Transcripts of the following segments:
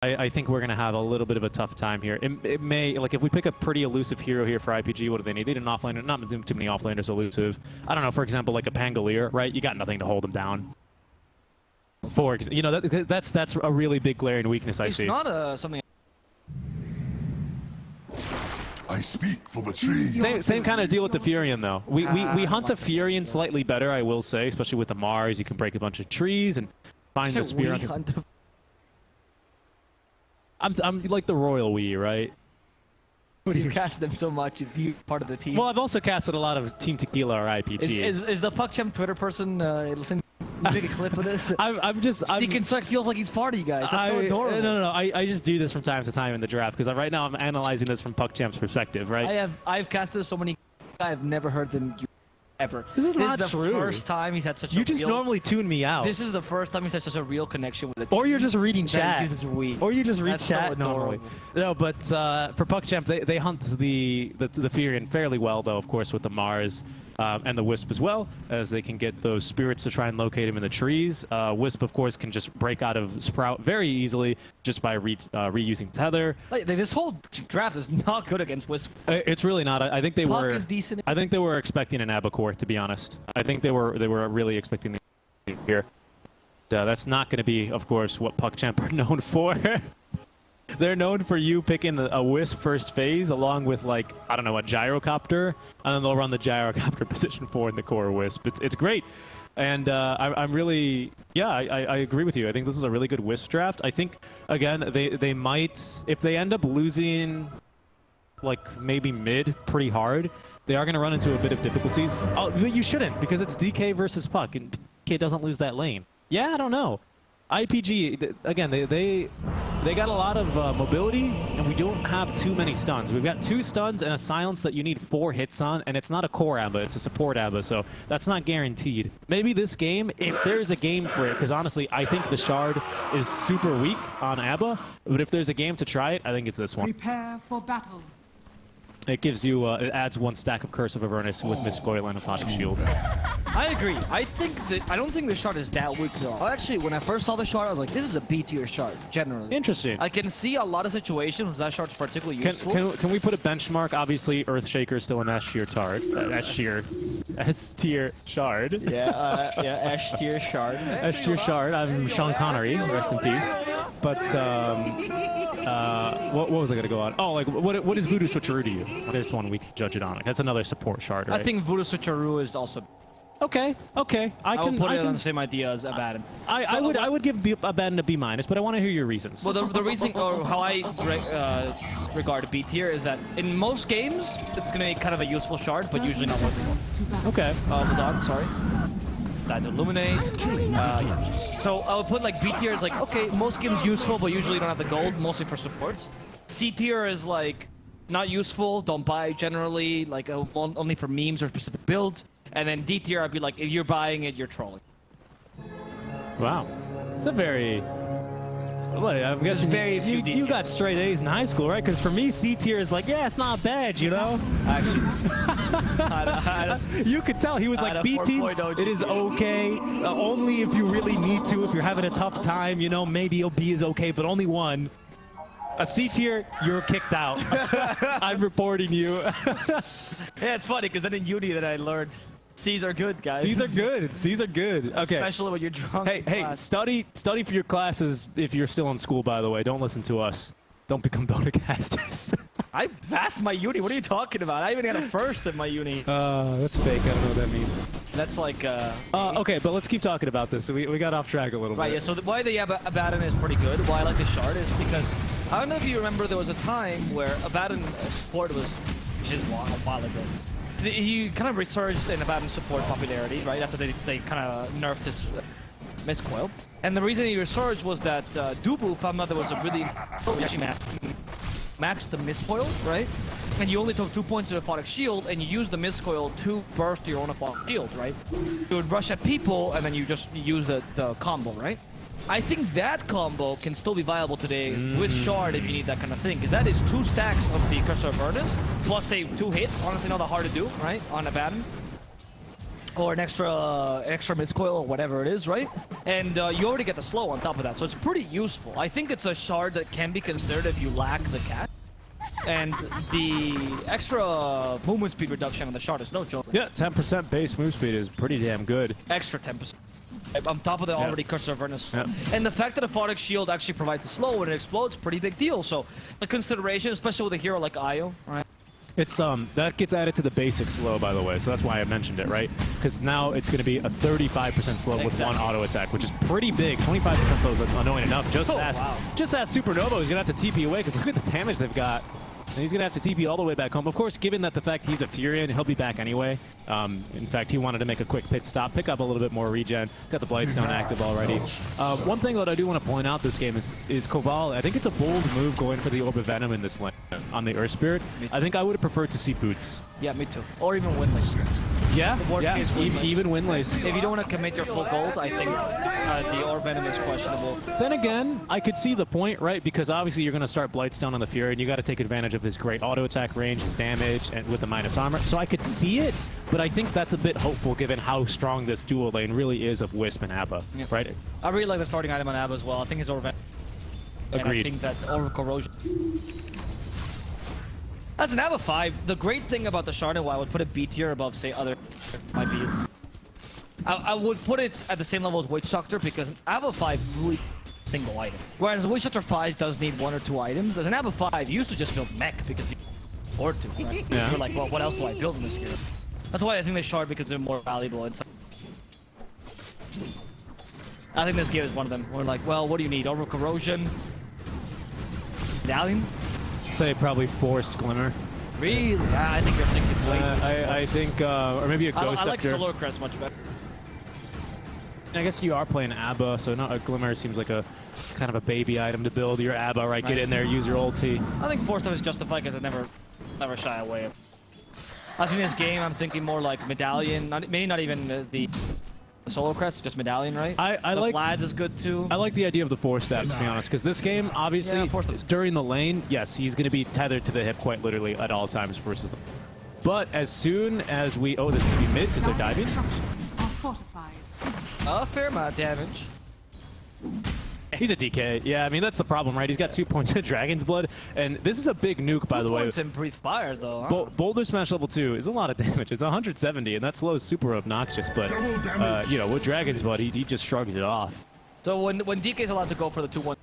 I think we're going to have a little bit of a tough time here. It may, like, if we pick a pretty elusive hero here for IPG, what do they need? They need an offlaner, not too many offlanders elusive. I don't know, for example, like a Pangolier, right? You got nothing to hold him down. You know, that's a really big glaring weakness I see. It's not something... I speak for the trees. Same kind of deal with the Furion, though. We hunt a Furion slightly better, I will say, especially with the Mars. You can break a bunch of trees and find the spear. I'm like the royal we, right? So you cast them so much, if you part of the team. Well, I've also casted a lot of Team Tequila or IPG. Is the PuckChamp Twitter person listening? Make a clip of this. Seeking Suck feels like he's part of you guys. That's so adorable. No. I just do this from time to time in the draft because right now I'm analyzing this from PuckChamp's perspective, right? I've casted so many. I've never heard them ever. This is not the true. First time he's had such. You just normally tune me out. This is the first time he's had such a real connection with the team. Or you're just reading chat. Or you just read That's chat so normally. No, but for PuckChamp, they hunt the Furion fairly well, though, of course, with the Mars. And the Wisp as well, as they can get those spirits to try and locate him in the trees. Wisp, of course, can just break out of Sprout very easily just by reusing Tether. Like, this whole draft is not good against Wisp. It's really not. I think they Puck were. Is decent. I think they were expecting an Abacore, to be honest. I think they were really expecting the here. That's not going to be, of course, what PuckChamp are known for. They're known for you picking a Wisp first phase along with, like, I don't know, a Gyrocopter, and then they'll run the Gyrocopter position 4 in the core Wisp. It's great. And I'm really, yeah, I agree with you. I think this is a really good Wisp draft. I think, again, they might, if they end up losing, like, maybe mid pretty hard, they are going to run into a bit of difficulties. Oh, but you shouldn't, because it's DK versus Puck, and DK doesn't lose that lane. Yeah, I don't know. IPG, again, they got a lot of mobility, and we don't have too many stuns. We've got 2 stuns and a silence that you need 4 hits on, and it's not a core ABBA, it's a support ABBA, so that's not guaranteed. Maybe this game, if there's a game for it, because honestly, I think the Shard is super weak on ABBA, but if there's a game to try it, I think it's this one. Prepare for battle. It gives you, it adds 1 stack of Curse of Avernus with Miscoil and Aphotic Shield. I agree. I don't think the Shard is that weak at all. Actually, when I first saw the Shard, I was like, this is a B tier Shard, generally. Interesting. I can see a lot of situations where that Shard's particularly useful. Can we put a benchmark? Obviously, Earthshaker is still an S tier Shard. Yeah, S tier Shard. S tier Shard. I'm Sean Connery. Rest in peace. But what was I gonna go on? Oh, like what is Voodoo Switcheroo to you? There's one we can judge it on. That's another support Shard, right? I think Voodoo Switcheroo is also. Okay. I can put it on the same idea as Abaddon. I would give Abaddon a B-, but I want to hear your reasons. Well, the reason, or how I regard B tier is that in most games, it's going to be kind of a useful Shard, but usually not worth it. Okay. Hold on, sorry. That Illuminate. Yeah. So I would put like B tier is like, okay, most games useful, but usually you don't have the gold, mostly for supports. C tier is like, not useful, don't buy generally, like only for memes or specific builds. And then D tier, I'd be like, if you're buying it, you're trolling. Wow. It's a very... What, I'm guessing very few you got straight A's in high school, right? Because for me, C tier is like, yeah, it's not bad, you know? Actually, you could tell he was like, B team, it is okay. Only if you really need to, if you're having a tough time, you know, maybe a B is okay, but only one. A C tier, you're kicked out. I'm reporting you. Yeah, it's funny because then in uni that I learned C's are good, guys. C's are good. C's are good. Okay. Especially when you're drunk. Hey, study for your classes if you're still in school, by the way. Don't listen to us. Don't become Dota casters. I passed my uni. What are you talking about? I even got a first in my uni. That's fake. I don't know what that means. That's like, okay, but let's keep talking about this. We got off track a little bit. Right, yeah, so why the Abaddon is pretty good, why I like the Shard is because, I don't know if you remember, there was a time where Abaddon support was, which is a while ago. He kind of resurged in Abaddon support popularity, right, after they kind of nerfed his Miscoil. And the reason he resurged was that Dubu found out there was a really, actually maxed the Miscoil, right? And you only took 2 points of Aphotic Shield, and you used the Miscoil to burst your own Aphotic Shield, right? You would rush at people, and then you just use the combo, right? I think that combo can still be viable today with Shard if you need that kind of thing, because that is 2 stacks of the Curse of Avernus, plus say 2 hits. Honestly, not that hard to do, right? On Abaddon. or an extra mid-coil or whatever it is, right? And you already get the slow on top of that, so it's pretty useful. I think it's a shard that can be considered if you lack the catch. And the extra movement speed reduction on the shard is no joke. Yeah, 10% base move speed is pretty damn good. Extra 10%. On top of the already Curse of Avernus. Yeah. And the fact that a Photic Shield actually provides a slow when it explodes, pretty big deal. So the consideration, especially with a hero like Io, right? It's that gets added to the basic slow, by the way, so that's why I mentioned it, right? Because now it's going to be a 35% slow with one auto attack, which is pretty big. 25% slow is annoying enough. Just ask Supernova, who's going to have to TP away, because look at the damage they've got. And he's going to have to TP all the way back home. Of course, given that the fact he's a Furion, he'll be back anyway. In fact, he wanted to make a quick pit stop, pick up a little bit more regen. Got the Blightstone active already. One thing that I do want to point out this game is Koval. I think it's a bold move going for the Orb of Venom in this lane on the Earth Spirit. I think I would have preferred to see Boots. Yeah, me too. Or even Windlace. Yeah, Case Windlace. even Windlace. If you don't want to commit your full gold, I think the Orb Venom is questionable. Then again, I could see the point, right? Because obviously you're going to start Blightstone on the Fury, and you got to take advantage of his great auto attack range, his damage, and with the minus armor. So I could see it, but I think that's a bit hopeful given how strong this dual lane really is of Wisp and Abba, right? I really like the starting item on Abba as well. I think his Orb Venom. Agreed. And I think that Orb Corrosion. As an Abba 5, the great thing about the Shard, and why I would put it B tier above, say, other might be. I would put it at the same level as Witch Doctor because Abba 5 really single item. Whereas Witch Doctor 5 does need 1 or 2 items. As an Abba 5, you used to just build mech because you could afford to, right? Yeah. You're like, well, what else do I build in this hero? That's why I think they Shard because they're more valuable and I think this game is one of them. We're like, well, what do you need? Orb Corrosion? Medallion? Say probably Force Glimmer. Really? I think you're thinking way I think, or maybe a Ghost I like Scepter. Solar Crest much better. I guess you are playing Abba, so not a Glimmer seems like a kind of a baby item to build. Your Abba, right? Get in there, use your ulti. I think Force Time is justified because it never shy away. I think this game, I'm thinking more like Medallion, maybe not even the Solo Crest, just Medallion, right? I the like Vlad's is good too. I like the idea of the Force Staff, to be honest, because this game, obviously, Yeah, during the lane, yes, he's going to be tethered to the hip quite literally at all times versus them. But as soon as we... Oh, this could be mid because they're diving? Structures are fortified. A fair amount of damage. He's a DK. Yeah, I mean, that's the problem, right? He's got 2 points of Dragon's Blood, and this is a big nuke, by the way. Points in Breathe Fire, though. Huh? Boulder Smash level 2 is a lot of damage. It's 170, and that slow is super obnoxious, but, you know, with Dragon's Blood, he just shrugs it off. So when DK is allowed to go for the 2-1...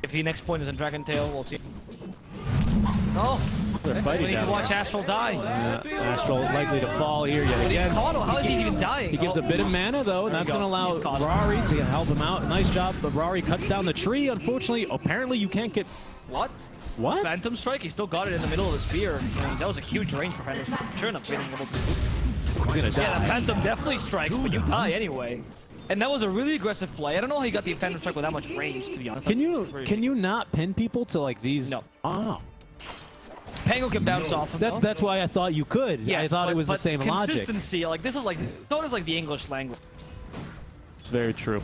If the next point is in Dragon Tail, we'll see. No! They're fighting We need to down watch there. Astral die. Astral likely to fall here yet again. How is he even dying? He gives a bit of mana, though, and There that's we going to go. allow He's caught. Rari to help him out. Nice job, but Rari cuts down the tree. Unfortunately, apparently you can't get... What? What? Phantom Strike? He still got it in the middle of the spear. I mean, that was a huge range for Phantom Strike. Sure enough, getting level 2. He's going to die. Yeah, the Phantom definitely strikes, but you die anyway. And that was a really aggressive play. I don't know how he got the Phantom Strike with that much range, to be honest. Can That's you not pin people to, like, these? No. Oh. Pango can bounce off him, though. That's why I thought you could. Yes, I thought it was the same logic. Consistency, like, this is like, Dota's like the English language. It's very true.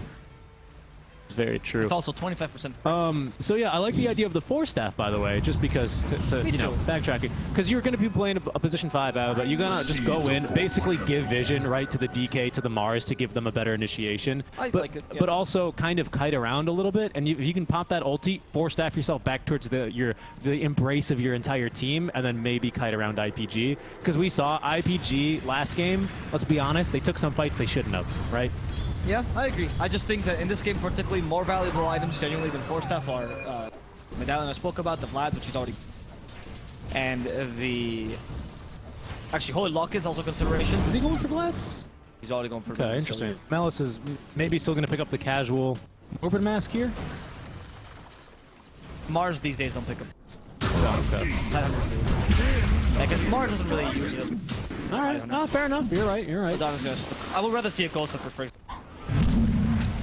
It's very true. It's also 25%. So yeah, I like the idea of the Force Staff, by the way, just because to Me you know, too. backtracking, because you're going to be playing a position 5 out, but you're gonna just go in, basically give vision right to the DK to the Mars to give them a better initiation, I but like it, yeah. but also kind of kite around a little bit, and you can pop that ulti, Force Staff yourself back towards the embrace of your entire team, and then maybe kite around IPG, because we saw IPG last game. Let's be honest, they took some fights they shouldn't have, right? Yeah, I agree. I just think that in this game, particularly, more valuable items genuinely than Force Staff are Medallion I spoke about, the Vlad, which he's already... And the... Actually, Holy Lock is also consideration. Is he going for Vlads? He's already going for Okay, Vlad, interesting. so- Malice is maybe still going to pick up the casual Orbit Mask here. Mars these days don't pick up. Okay. Because Mars doesn't really use it as... All right, no, fair enough. You're right. You're right. Madonna's gonna... I would rather see a Ghost Scepter first.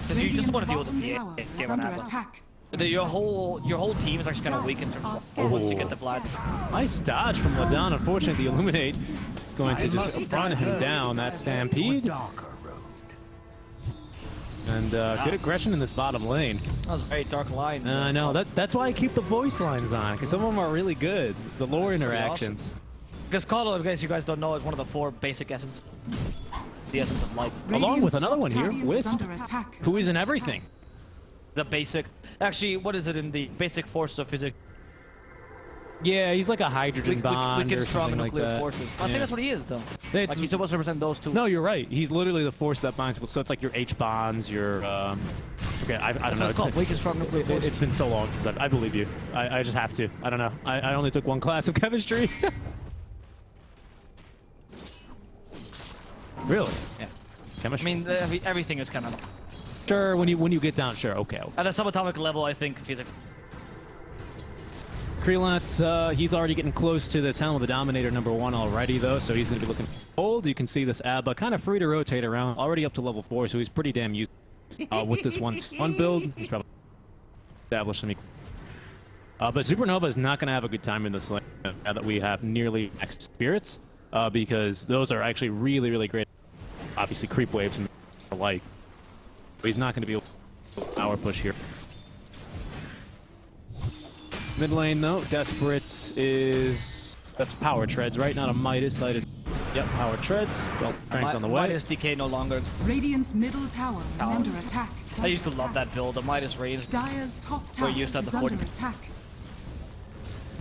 Because you just want to deal with the Tower PA is game on under Atlas. attack. Your whole team is actually kind of weak in terms of once you get the Vlad. Nice dodge from Ladon. Unfortunately, the Illuminate going to just run him down. That Stampede. And good aggression in this bottom lane. That was a very dark line. I know. That's why I keep the voice lines on, because some of them are really good. The lore interactions. Because Call, in case you guys don't know, is one of the 4 basic essence. The essence of light. Along with another one here, Tower is Wisp, under attack. who is in everything. The basic. Actually, what is it in the basic force of physics? Yeah, he's like a hydrogen bond Wicked or strong something like nuclear that. forces. I think that's what he is, though. It's- Like he's supposed to represent those 2. No, you're right. He's literally the force that binds people. So it's like your H bonds, your okay, I don't That's know. what it's called. Wicked strong nuclear forces. It's been so long since I believe you. I just have to. I don't know. I only took 1 class of chemistry. Really? Yeah. Chemistry. I mean, everything is kind of sure. When you get down, sure. Okay. at the subatomic level. I think physics. Creelance, he's already getting close to this Helm of the Dominator #1 already, though, so he's going to be looking old. You can see this Abba kind of free to rotate around, already up to level 4, so he's pretty damn used with this one build. He's probably established some. But Supernova is not going to have a good time in this lane now that we have nearly max spirits, because those are actually really, really great. Obviously, creep waves and the like. But he's not going to be able to power push here. Mid lane though, Desperate is... That's Power Treads, right? Not a Midas. Yep, Power Treads. Well, strength on the way. Midas DK no longer. Radiant's middle tower is under attack. I used to love that build. The Midas Rage. Dire's top tower you used to have is the under 40. attack.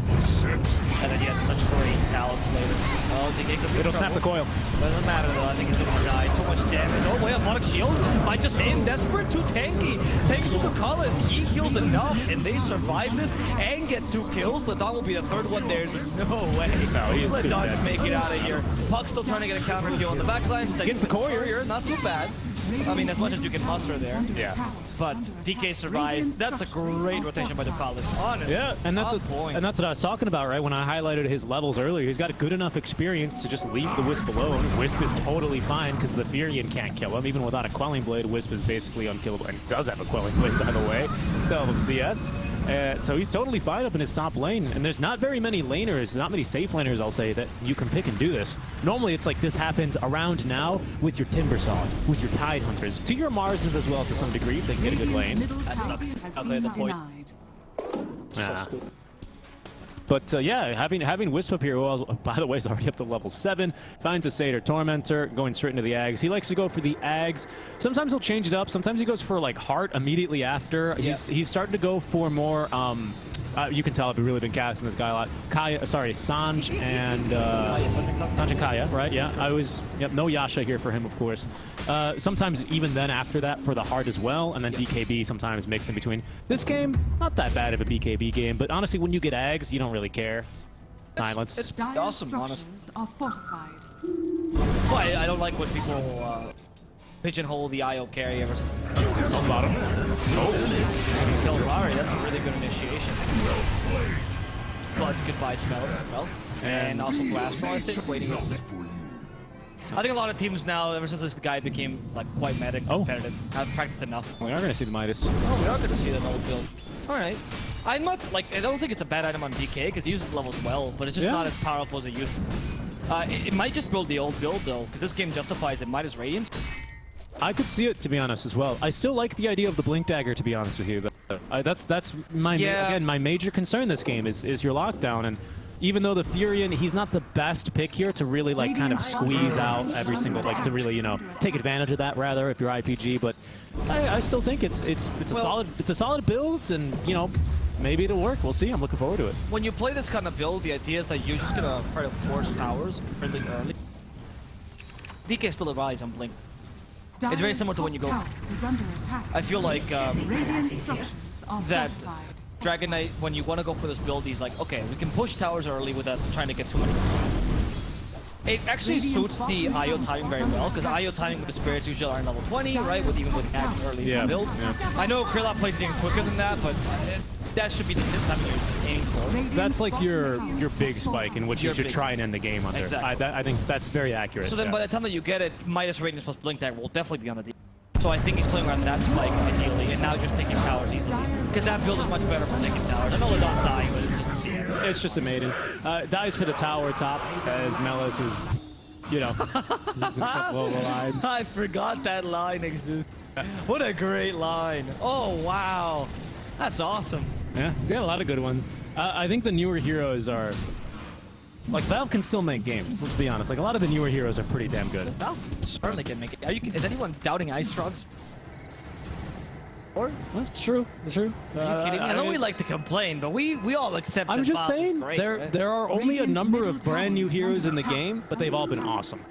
And then he had such great talents later. Oh, DK could be It'll in snap the trouble. coil. Doesn't matter though, I think he's gonna die. Too much damage. Oh wait, Aquatic Shield by just him. Desperate, too tanky. Thanks to Collis, he heals enough and they survive this and get 2 kills. Ladon will be the 3rd one. There's no way. No, he is too Ladon's dead. make it out of here. Puck still trying to get a counter kill on the backline. Gets the courier. Not too bad. I mean, as much as you can muster there. Yeah. But DK survives. That's a great rotation by the Collis. Honestly. Yeah, and that's point. what I was talking about, right? When I highlighted his levels earlier, he's got a good enough experience to just leave the Wisp alone. Wisp is totally fine because the Furion can't kill him. Even without a Quelling Blade, Wisp is basically unkillable. And does have a Quelling Blade, by the way. Tell him CS. So he's totally fine up in his top lane. And there's not very many laners, not many safe laners, I'll say, that you can pick and do this. Normally, it's like this happens around now with your Timber Saws, with your Tide Hunters. To your Marses as well, to some degree, if they can get a good lane. Middle That tower sucks. has Okay, been the point. denied. Ah. But yeah, having Wisp up here, who, by the way, is already up to level 7, finds a Satyr Tormentor, going straight into the Ags. He likes to go for the Ags. Sometimes he'll change it up. Sometimes he goes for like Heart immediately after. Yeah. He's starting to go for more. You can tell I've really been casting this guy a lot. Sanj and Sanj and Kaya, right? Yeah, no Yasha here for him, of course. Sometimes even then after that for the Heart as well, and then BKB sometimes mixed in between. This game, not that bad of a BKB game, but honestly, when you get Ags, you don't really care. Silence. It's Dire's awesome, honestly. structures are fortified. Well, I don't like when people pigeonhole the IO carry ever since. On bottom. Kill Rari, that's a really good initiation. But goodbye spells, well. And also Blast Roll, I think, waiting on it. I think a lot of teams now, ever since this guy became like quite meta competitive, have practiced enough. We are going to see the Midas. Oh, we are going to see that old build. Alright. I'm not, like, I don't think it's a bad item on DK, because he uses levels well, but it's just not as powerful as it used to. It might just build the old build, though, because this game justifies it. Midas Radiance. I could see it, to be honest, as well. I still like the idea of the Blink Dagger, to be honest with you. That's my again, my major concern this game is your lockdown. And even though the Furion, he's not the best pick here to really like kind of squeeze out every single, like to really, you know, take advantage of that rather if you're IPG. But I still think it's a solid build, and you know, maybe it'll work. We'll see. I'm looking forward to it. When you play this kind of build, the idea is that you're just gonna try to force towers really early. DK still a rise on Blink. It's very similar to when you go. I feel like Radiant structures are that fortified. Dragon Knight, when you want to go for this build, he's like, okay, we can push towers early without trying to get too many. It actually suits the IO timing very well, because IO timing with the spirits usually are in level 20, right? Even with Axe early in the build. I know Krillop plays even quicker than that, but that should be the timing you're aiming for. That's like your big spike in which you should try and end the game under. Exactly. I think that's very accurate. So then by the time that you get it, Midas Radiance plus Blink Dagger will definitely be on the D. So I think he's playing around that spike ideally, and now just taking towers easily. Because that build is much better for taking towers. I know Ladon's dying, but it's just it's just a maiden. Dies for the tower top, as Melis is, you know, using a couple of lines. I forgot that line exists. What a great line. Oh, wow. That's awesome. Yeah, he's got a lot of good ones. I think the newer heroes are Like, Valve can still make games, let's be honest. Like, a lot of the newer heroes are pretty damn good. Valve certainly can make it. Is anyone doubting Ice Frogs? Or? That's true. That's true. Are you kidding me? I know we like to complain, but we all accept I'm that just Valve is saying, great, there right? there are only a Radiant's number middle of brand new tower is heroes in the under game, attack. but they've all been awesome.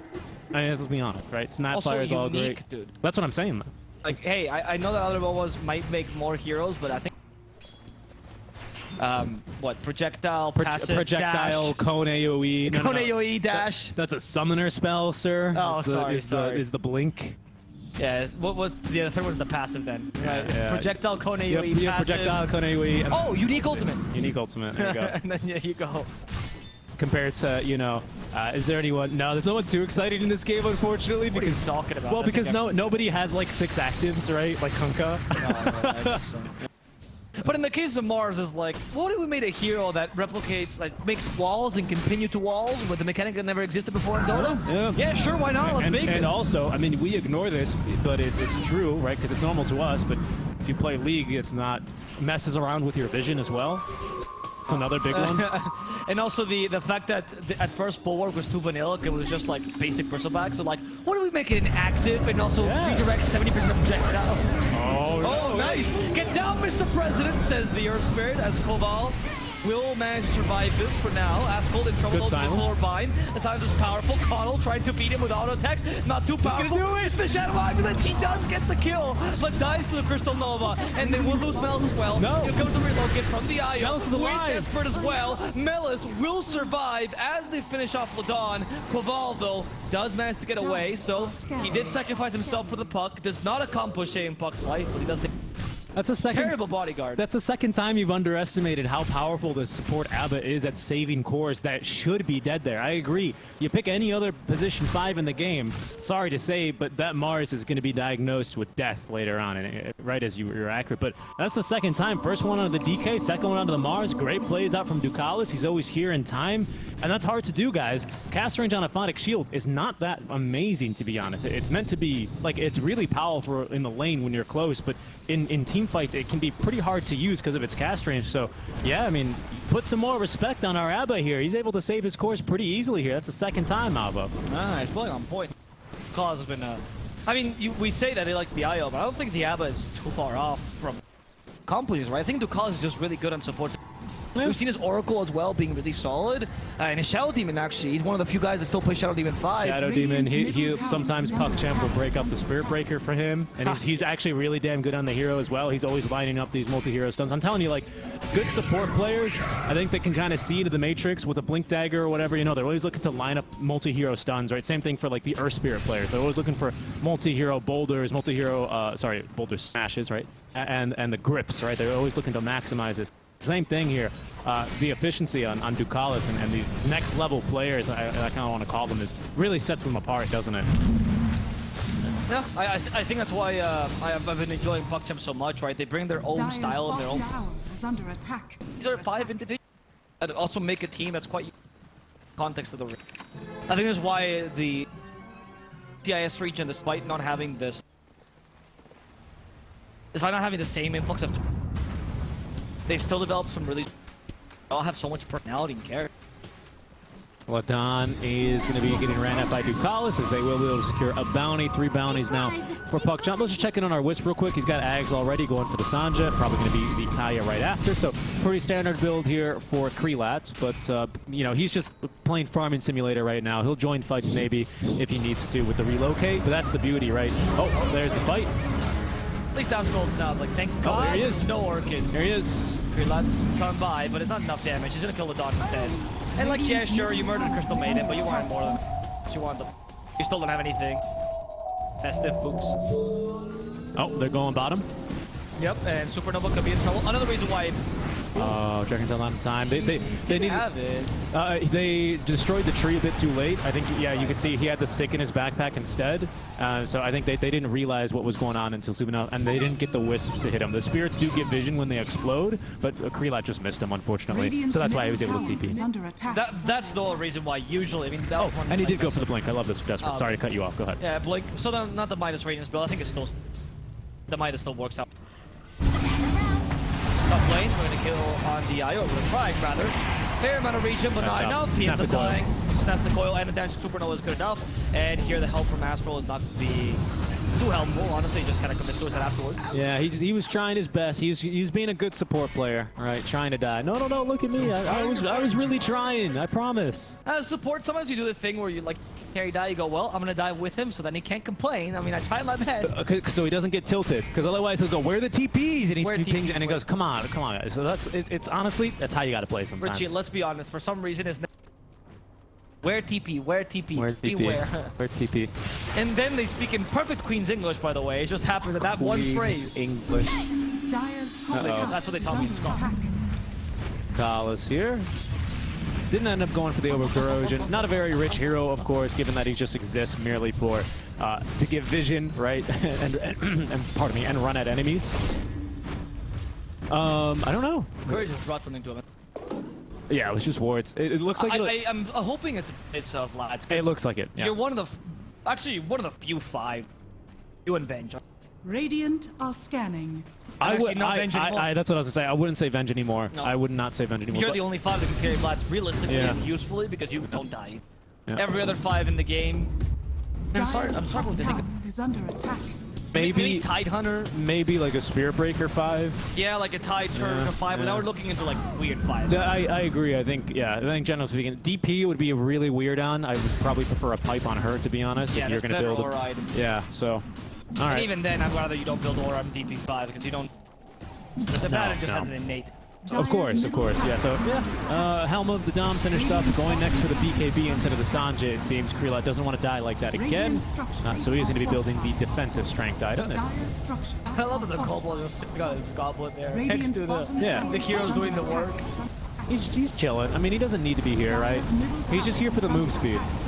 I mean, let's be honest, right? Snapfire's all great. unique, dude. That's what I'm saying, though. Like, hey, I know that other MOBAs might make more heroes, but I think what projectile, passive, Projectile, dash, cone AoE. No, cone no, no. AoE dash. That's a summoner spell, sir. Oh, Is the- sorry, is sorry. is the blink. Yeah, what was the third one's the passive then? Right. Yeah. Projectile, cone Yep, AoE, yeah, passive. projectile, cone AoE. And Oh, unique ultimate. unique ultimate. There you go. And then yeah, you go. Compared to, you know, is there anyone? No, there's no one too excited in this game, unfortunately, What are you because talking about? well, I because think nobody has like 6 actives, right? Like Kunkka. But in the case of Mars, is like, what if we made a hero that replicates, like, makes walls and continue to walls with the mechanic that never existed before in Dota? Yeah, sure, why not? Let's make and it. also, I mean, we ignore this, but it's true, right? Because it's normal to us. But if you play League, it's not messes around with your vision as well. It's another big one. And also the fact that at first Bulwark was too vanilla, it was just like basic bristleback. So like, what do we make it inactive and also Yeah. redirect 70% of projectiles? Oh, Oh, nice! Get down, Mr. President, says the Earth Spirit as Koval will manage to survive this for now. Ascold in trouble Good silence. before Bind. The silence is powerful. Connell trying to beat him with auto attacks. Not too powerful. do it. It's the Shadow Amulet. He does get the kill, but dies to the Crystal Nova. And they will lose Melis as well. No. Here comes the relocate from the Io. Melis is alive. We're desperate as well. Melis will survive as they finish off Ladon. Koval, though, does manage to get away, so he did sacrifice himself for the Puck. Does not accomplish saving Puck's life, but he does that's a second. terrible bodyguard. That's the second time you've underestimated how powerful the support ABBA is at saving cores that should be dead there. I agree. You pick any other position 5 in the game, sorry to say, but that Mars is going to be diagnosed with death later on, and right as you're accurate. But that's the second time. First one onto the DK, second one onto the Mars. Great plays out from Ducalis. He's always here in time, and that's hard to do, guys. Cast range on a Phonic Shield is not that amazing, to be honest. It's meant to be, like, it's really powerful in the lane when you're close, but in team fights, it can be pretty hard to use because of its cast range. So, yeah, I mean, put some more respect on our ABBA here. He's able to save his cores pretty easily here. That's the second time, ABBA. Ah, he's playing on point. Cause has been, I mean, we say that he likes the IO, but I don't think the ABBA is too far off from companies, right? I think Ducalis is just really good on support. Yeah. We've seen his Oracle as well being really solid. And his Shadow Demon, actually, he's one of the few guys that still play Shadow Demon 5. Shadow Demon, he Radiant's middle sometimes tower is PuckChamp under will attack. break up the Spirit Breaker for him, and he's actually really damn good on the hero as well. He's always lining up these multi-hero stuns. I'm telling you, like, good support players, I think they can kind of see into the Matrix with a Blink Dagger or whatever, you know, they're always looking to line up multi-hero stuns, right? Same thing for, like, the Earth Spirit players. They're always looking for multi-hero boulders, boulder smashes, right? And the grips, right? They're always looking to maximize this. Same thing here. The efficiency on Ducalis and the next level players, I kind of want to call them, is really sets them apart, doesn't it? Yeah, I think that's why I've been enjoying PuckChamp so much, right? They bring their own Dire's style and their own... bottom tower is under attack. These are 5 individuals that also make a team that's quite context of the ring. I think that's why the CIS region, despite not having the same influx of, they've still developed some really. They all have so much personality and character. Ladon is going to be getting ran at by Ducalis as they will be able to secure a bounty. 3 bounties now for PuckChamp. Let's just check in on our Wisp real quick. He's got Ags already going for the Sanja. Probably going to be the Kaya right after. So pretty standard build here for Krelat. But, you know, he's just playing Farming Simulator right now. He'll join fights maybe if he needs to with the relocate. But that's the beauty, right? Oh, there's the fight. At least that's Golden Sounds like, thank God. there he is. No Orchid. There he is. Let's come by, but it's not enough damage. He's gonna kill the dog instead. And like, yeah, sure, you murdered Crystal Maiden, but you wanted more than you wanted. You still don't have anything. Festive boops. Oh, they're going bottom. Yep, and Supernova could be in trouble. Another reason why Oh, Dragon's a lot of time. They need have it. They destroyed the tree a bit too late. I think, yeah, you could see he had the stick in his backpack instead. So I think they didn't realize what was going on until Supernova, and they didn't get the wisps to hit him. The spirits do get vision when they explode, but Krelat just missed him, unfortunately. Radiant's So that's why he was middle able to tower is TP. under attack. That's the whole reason why usually, I mean, that was one And he did like go this. for the blink. I love this desperate. Sorry to cut you off. Go ahead. Yeah, Blink. So not the Midas Radiance build. I think it's still the Midas still works out. Top lane, we're gonna kill on the IO. We're gonna try rather. fair amount of region, but Nice not job. enough. He Snap ends up the coil. dying. Snaps the coil, and the damage to Supernova is good enough. And here the help from Astral is not going to be too helpful. Honestly, he just kind of commits suicide afterwards. Yeah, he was trying his best. He was being a good support player, all right, trying to die. No, look at me. I was really trying. I promise. As support, sometimes you do the thing where you like carry die, you go, well, I'm gonna die with him, so then he can't complain. I mean, I tried my best. So he doesn't get tilted, because otherwise he'll go, where are the TPs? And he's Where pinged, TPs, and he goes, come on, guys. So it's honestly, that's how you got to play sometimes. Richie, let's be honest. For some reason, his name. Where TP? Where TP? Where TP? Where? Where TP? And then they speak in perfect Queen's English, by the way. It just happens that one Queen's phrase. English. Dire's top Uh-oh. tower That's what they is taught me in under Scotland. attack. Kalis here. Didn't end up going for the over-corrosion. Not a very rich hero, of course, given that he just exists merely for to give vision, right, and pardon me, and run at enemies. I don't know. Courage just brought something to him. Yeah, it was just wards. It looks like I'm hoping it's Vlad's. it looks like it. Yeah. You're one of the, actually one of the few 5. You and Venge. Radiant are scanning. I Actually would. not Venge anymore. That's what I was gonna say. I wouldn't say Venge anymore. No. I would not say Venge anymore. You're but- the only 5 that can carry Vlad's realistically Yeah. and usefully because you don't die. Yeah. Every other 5 in the game. I'm Dire's struggling to top think tower is under attack. maybe Tide Hunter. maybe like a Spear Breaker 5. Yeah, like a Tide Turn Yeah, or 5, but now yeah. we're looking into like weird 5s. I agree. I think generally speaking, DP would be really weird on. I would probably prefer a pipe on her, to be honest. Yeah, if you're there's gonna better build. aura items. Yeah. So. All And right. even then, I'd rather you don't build aura on DP5 because you don't. The Baron just no. has an innate. Of course. Yeah. So yeah. Helm of the Dom finished up, going next for the BKB instead of the Sanjay. It seems Krila doesn't want to die like that again. Radiant structures So he's going to be are building the fortified. defensive strength item. Dire's structures I love that the are Cobalt fortified. just sitting on his goblet there next Radiant's to bottom the. Yeah. tower The hero's is doing under the work. attack. He's chilling. I mean, he doesn't need to be here, right? Dire's middle He's just tower here for the is move under speed. attack.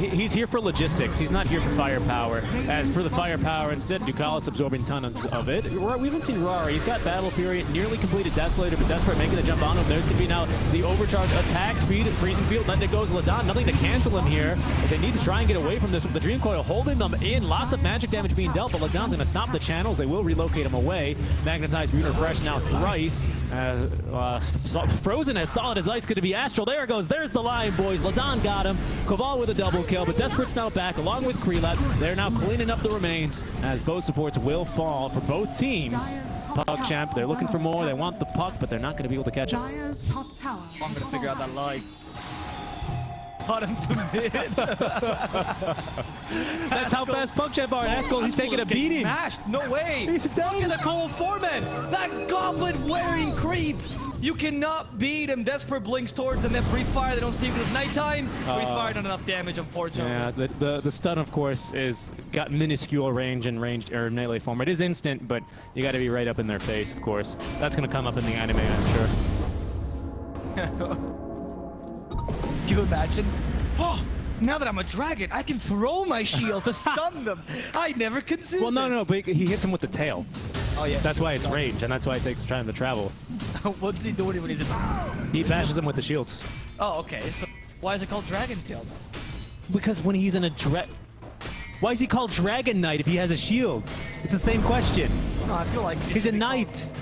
He's here for logistics. He's not here for firepower. As for the firepower, instead, Ducalis absorbing tons of it. We haven't seen Rara. He's got Battle Fury, nearly completed Desolator, but Desperate making the jump on him. There's going to be now the overcharge attack speed and freezing field. Then it goes Ladon. Nothing to cancel him here. But they need to try and get away from this with the Dream Coil holding them in. Lots of magic damage being dealt, but Ladon's going to stop the channels. They will relocate him away. Magnetized Mutant Refresh now thrice. Frozen as solid as ice could be Astral. There it goes. There's the line, boys. Ladon got him. Koval with a double kill, but Desperate's now back along with Krelat. They're now cleaning up the remains as both supports will fall for both teams. Dire's top PuckChamp, tower they're is looking under for more. They attack. want the puck, but they're not going to be able to catch him. Dire's top tower. I'm is gonna figure out that fortified. lie. Bottom to mid. That's how fast PuckChamp are. Askel, he's taking a beating. Mashed. No way. He's down. Look at the Cole Foreman. That goblet wearing creep. You cannot beat him. Desperate blinks towards and then breathe fire. They don't see him at nighttime. Breathe fire, not enough damage, unfortunately. Yeah, the stun, of course, is got minuscule range and ranged or melee form. It is instant, but you got to be right up in their face, of course. That's going to come up in the anime, I'm sure. Can you imagine? Oh, now that I'm a dragon, I can throw my shield to stun them. I never considered. Well, no, but he hits him with the tail. Oh yeah. That's why it's range, and that's why it takes time to travel. What's he doing when he's in? He bashes him with the shields. Oh, okay. So why is it called Dragon Tail then? Because when he's in a why is he called Dragon Knight if he has a shield? It's the same question. No, I feel like it He's a should be knight. called-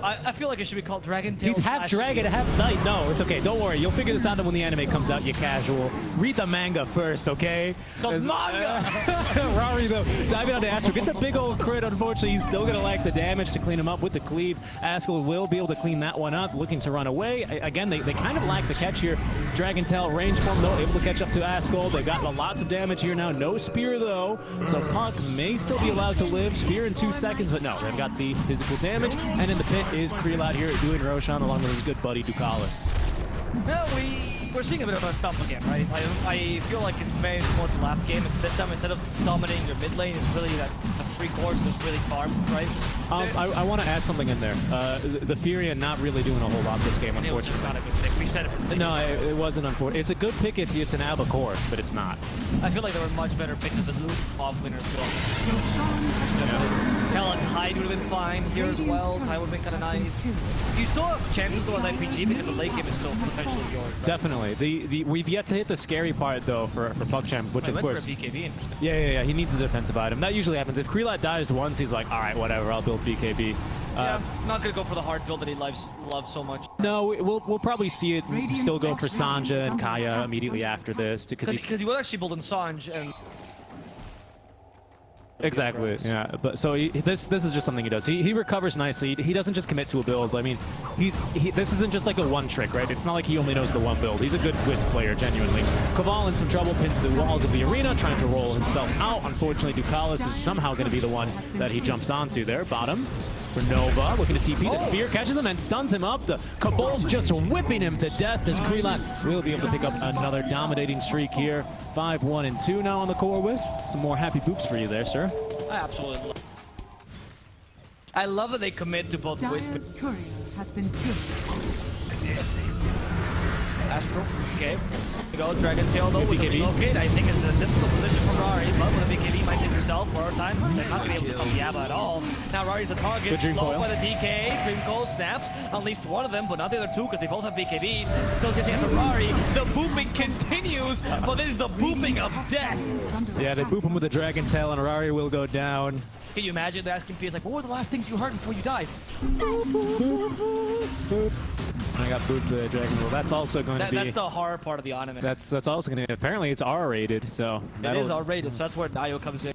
I feel like it should be called Dragon Tail. He's half dragon, half knight. No, it's okay. Don't worry. You'll figure this out when the anime comes out, you casual. Read the manga first, okay? It's called manga. Rari, though, diving onto Astral. Gets a big old crit. Unfortunately, he's still going to lack the damage to clean him up with the cleave. Askel will be able to clean that one up. Looking to run away. Again, they kind of lack the catch here. Dragon Tail range form, though, able to catch up to Askel. They've gotten lots of damage here now. No spear, though. So Puck may still be allowed to live. Spear in 2 seconds, but no, they've got the physical damage. And in the pit is Krelat here doing Roshan along with his good buddy Ducalis. No, we're seeing a bit of a stump again, right? I feel like it's very similar to last game. It's this time instead of dominating your mid lane, it's really that free course that's really farm, right? I want to add something in there. The Furion not really doing a whole lot this game, And it was just unfortunately. not a good pick. We said it from the No, it wasn't unfortunate. It's a good pick if it's an Albacore, but it's not. I feel like there were much better picks as a loop off winner as well. Roshan has been Hell, a Tide would have been fine here as well. Tide would have been kind of nice. You still have chances though as IPG because the late game is still potentially yours. Definitely. We've yet to hit the scary part though for PuckChamp, which I of went course. for a BKB, interesting. Yeah. He needs a defensive item. That usually happens. If Krelat dies once, he's like, all right, whatever, I'll build BKB. Yeah, not gonna go for the hard build that he loves so much. No, we'll probably see it Radiant's still go for next round Sanja is and under Kaya attack. immediately after this because Because he will actually build in Sanj and exactly, yeah. But so this is just something he does. He recovers nicely. He doesn't just commit to a build. I mean, this isn't just like a one trick, right? It's not like he only knows the one build. He's a good Wisp player, genuinely. Kaval in some trouble, pinned to the walls of the arena, trying to roll himself out. Unfortunately, Ducalis is somehow going to be the one that he jumps onto there. Bottom for Nova, looking to TP. The spear catches him and stuns him up. The Cabal's just whipping him to death as Kreelat will be able to pick up another dominating streak here. 5-1 and 2 now on the core Wisp. Some more happy boops for you there, sir. I absolutely love. I love that they commit to both Wisp Dire's courier has been killed. Astro. Okay. We go Dragon Tail though with the BKB. relocate. I think it's a difficult position for Rari, but with a BKB might take herself more time. They're not gonna be able to come Yaba at all. Now Rari's the target. Good Dream Slow Coil. by the DK. Dream Coil snaps. At least one of them, but not the other two because they both have BKBs. Still chasing after Rari. The booping continues, but it is the booping of death. Yeah, they boop him with a dragon tail and Arari will go down. Can you imagine the asking P is like, what were the last things you heard before you died? I got booped with a dragon. Well, that's also going to be. That's the horror part of the anime. That's also going to. Apparently, it's R-rated, so It is R-rated, so that's where Dio comes in.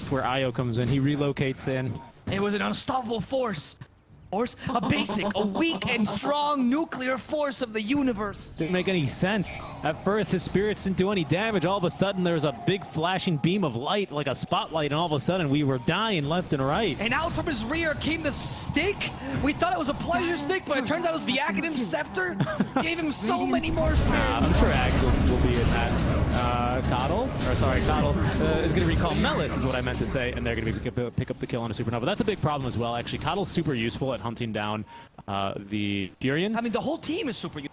where Io comes in. He relocates in. It was an unstoppable force. A basic, a weak and strong nuclear force of the universe. Didn't make any sense. At first, his spirits didn't do any damage. All of a sudden, there was a big flashing beam of light, like a spotlight, and all of a sudden, we were dying left and right. And out from his rear came this stick. We thought it was a pleasure stick, but it turns out it was the Academ Scepter. Gave him so many more spirits. I'm sure Ag will be in that. Coddle is going to recall Melis, is what I meant to say, and they're going to pick up the kill on a Supernova. That's a big problem as well, actually. Coddle's super useful at hunting down the Furion. I mean, the whole team is super useful.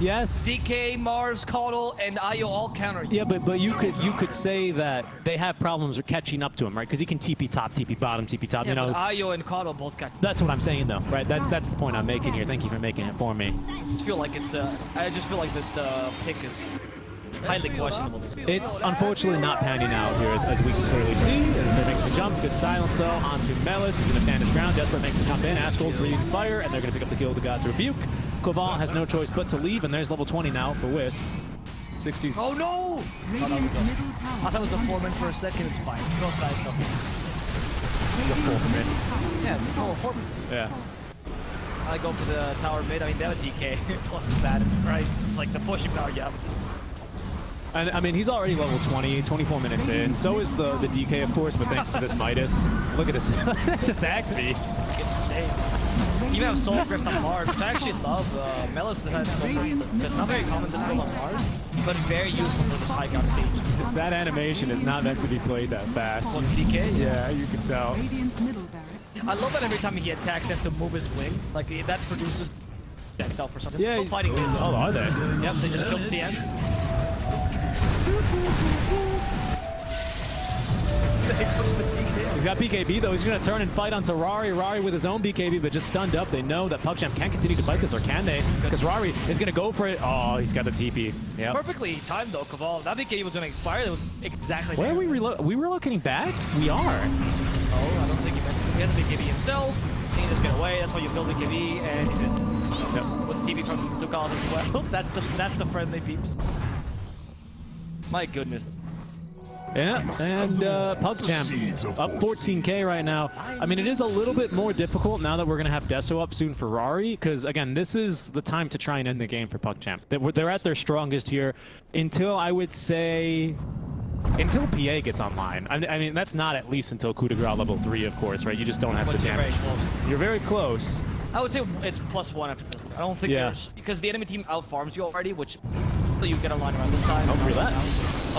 Yes. DK, Mars, Caudle, and Io all counter. Yeah, but you could say that they have problems with catching up to him, right? Because he can TP top, TP bottom, TP top. Yeah, you know, but Io and Caudle both got. that's what I'm saying, though, right? That's the point I'm making here. Thank you for making it for me. I just feel like the pick is highly questionable. It's unfortunately not panning out here, as we can clearly see. As they're making the jump. Good silence, though, onto Melis. He's going to stand his ground. Desperate makes the jump in. Asshole breathing fire, and they're going to pick up the kill with the God's Rebuke. Koval has no choice but to leave, and there's level 20 now for Wisp. 60. Oh no! Radiant's middle I tower. thought it was a is under foreman for a attack. second. It's fine. Close dice though. Radiant's middle tower Yeah, is it's a cool under foreman. Yeah. I go for the tower mid. I mean, they have a DK plus that, right? It's like the pushing power, yeah. And I mean, he's already level 20, 24 minutes in. So is the DK, of course, but thanks to this Midas. Look at this. This attack speed. It's insane. Even have Soul Crest on Mars, which I actually love. Melis has because not very common to build on Mars, but very useful for this high ground siege. That animation is not meant to be played that fast. What, DK? Yeah, you can tell. Radiant's middle barracks. I love that every time he attacks, he has to move his wing. Like, that produces projectile for something. Yeah, Still fighting this. Oh, are they? Yep, they just killed CN. They pushed the DK. He's got BKB, though. He's going to turn and fight onto Rari. Rari with his own BKB, but just stunned up. They know that PuckChamp can't continue to fight this, or can they? Because Rari is going to go for it. Oh, he's got the TP. Yep. Perfectly timed, though, Caval. That BKB was going to expire. That was exactly Where are we relocating back? We are. Oh, I don't think he meant to. He has a BKB himself. He just get away. That's why you build BKB, and he's in. Yep. With TP from Ducalis as well. That's the friendly peeps. My goodness. Yeah, and PuckChamp up 14k right now. I mean, it is a little bit more difficult now that we're going to have Deso up soon for Rari, because, again, this is the time to try and end the game for PuckChamp. They're at their strongest here until, I would say, until PA gets online. I mean, that's not at least until Coup de Grace level 3, of course, right? You just don't have the But you're very damage. close. You're very close. I would say it's +1 after this. I don't think there's... Because the enemy team outfarms you already, which you get a line around this time. Oh, relax.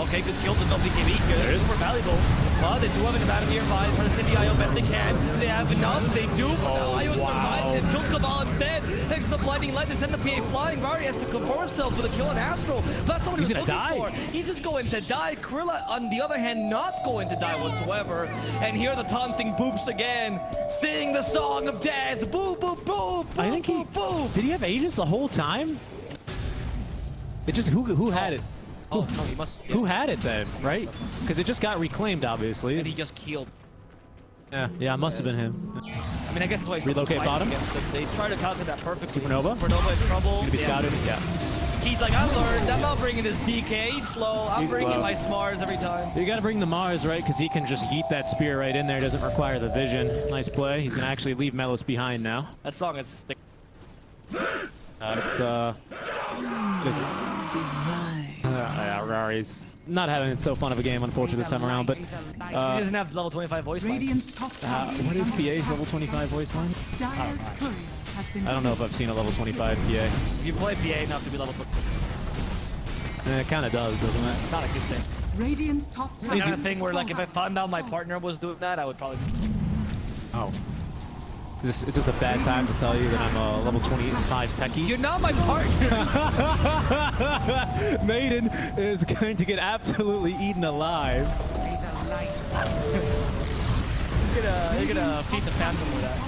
Okay, good kill. There's no BKB here. There is. Super valuable. Well, they do have an advantage nearby. Trying to send the IO best they can. They have enough. They do. Oh, IO wow. survives. They killed Cabal instead. Thanks to the blinding light, they send the PA flying. Rari has to confirm himself with a kill on Astro. That's not what He's he was gonna looking die. for. He's just going to die. Krilla, on the other hand, not going to die whatsoever. And here are the taunting boops again. Sing the song of death. Boop, boop, boop. I think boop, boop. Did he have Aegis the whole time? It just... Who had it? Oh, no, he must... Who had it then, right? Because it just got reclaimed, obviously. And he just killed. Yeah, it must have been him. mean, I guess that's why he's Relocate fighting bottom. against it. They try to counter that perfectly. Supernova? Supernova is trouble. Gonna be scouted. Yeah. He's like, I learned. I'm not bringing this DK. He's slow. I'm He's bringing slow. my Smars every time. You got to bring the Mars, right? Because he can just yeet that spear right in there. Doesn't require the vision. Nice play. He's going to actually leave Melos behind now. That song is stick. Rari's not having so fun of a game, unfortunately, this time around. But he doesn't have level 25 voice line. Radiant's top tower what is under PA's attack. level 25 voice line? Dire's courier has been I don't know if I've seen a level 25 PA. If you play PA enough to be level 20, It kind of does, doesn't it? it's not a good thing. Radiant's top tower. The kind of thing where, like, if I found out my partner was doing that, I would probably. Oh. Is this a bad time to tell you that I'm a level 25 techie? You're not my partner. Maiden is going to get absolutely eaten alive. You're gonna feed the Phantom with that.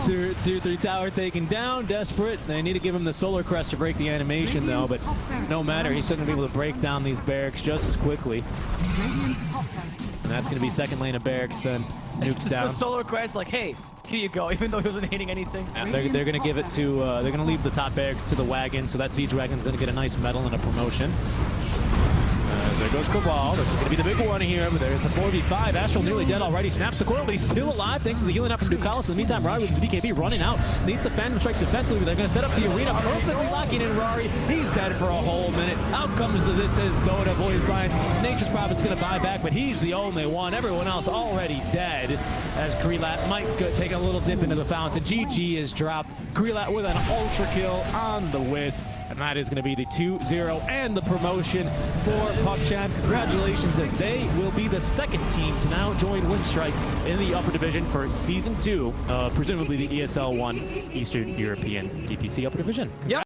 2-3 tower taken down, desperate. They need to give him the Solar Crest to break the animation though, but no matter, he's still gonna be able to break down these barracks just as quickly. Radiant's top barracks. And that's gonna be second lane of barracks then. Nukes The down. Solar Crest, like, hey, here you go, even though he wasn't hitting anything. Yeah, they're gonna give it to, they're gonna leave the top barracks to the wagon, so that Siege Wagon's gonna get a nice medal and a promotion. There goes Cabal. This is going to be the big one here. But there's a 4v5. Astral nearly dead already. Snaps the coil, but he's still alive thanks to the healing up from Ducalis. In the meantime, Rari with the BKB running out. Needs a Phantom Strike defensively. They're going to set up the arena. Perfectly locking in Rari. He's dead for a whole minute. Out comes this is Dota voice lines. Nature's Prophet's going to buy back, but he's the only one. Everyone else already dead. As Krelat might take a little dip into the fountain. GG is dropped. Krelat with an ultra kill on the Wisp. And that is going to be the 2-0 and the promotion for PuckChamp. Congratulations, as they will be the second team to now join Windstrike in the upper division for Season 2, presumably the ESL 1 Eastern European DPC upper division. Yep.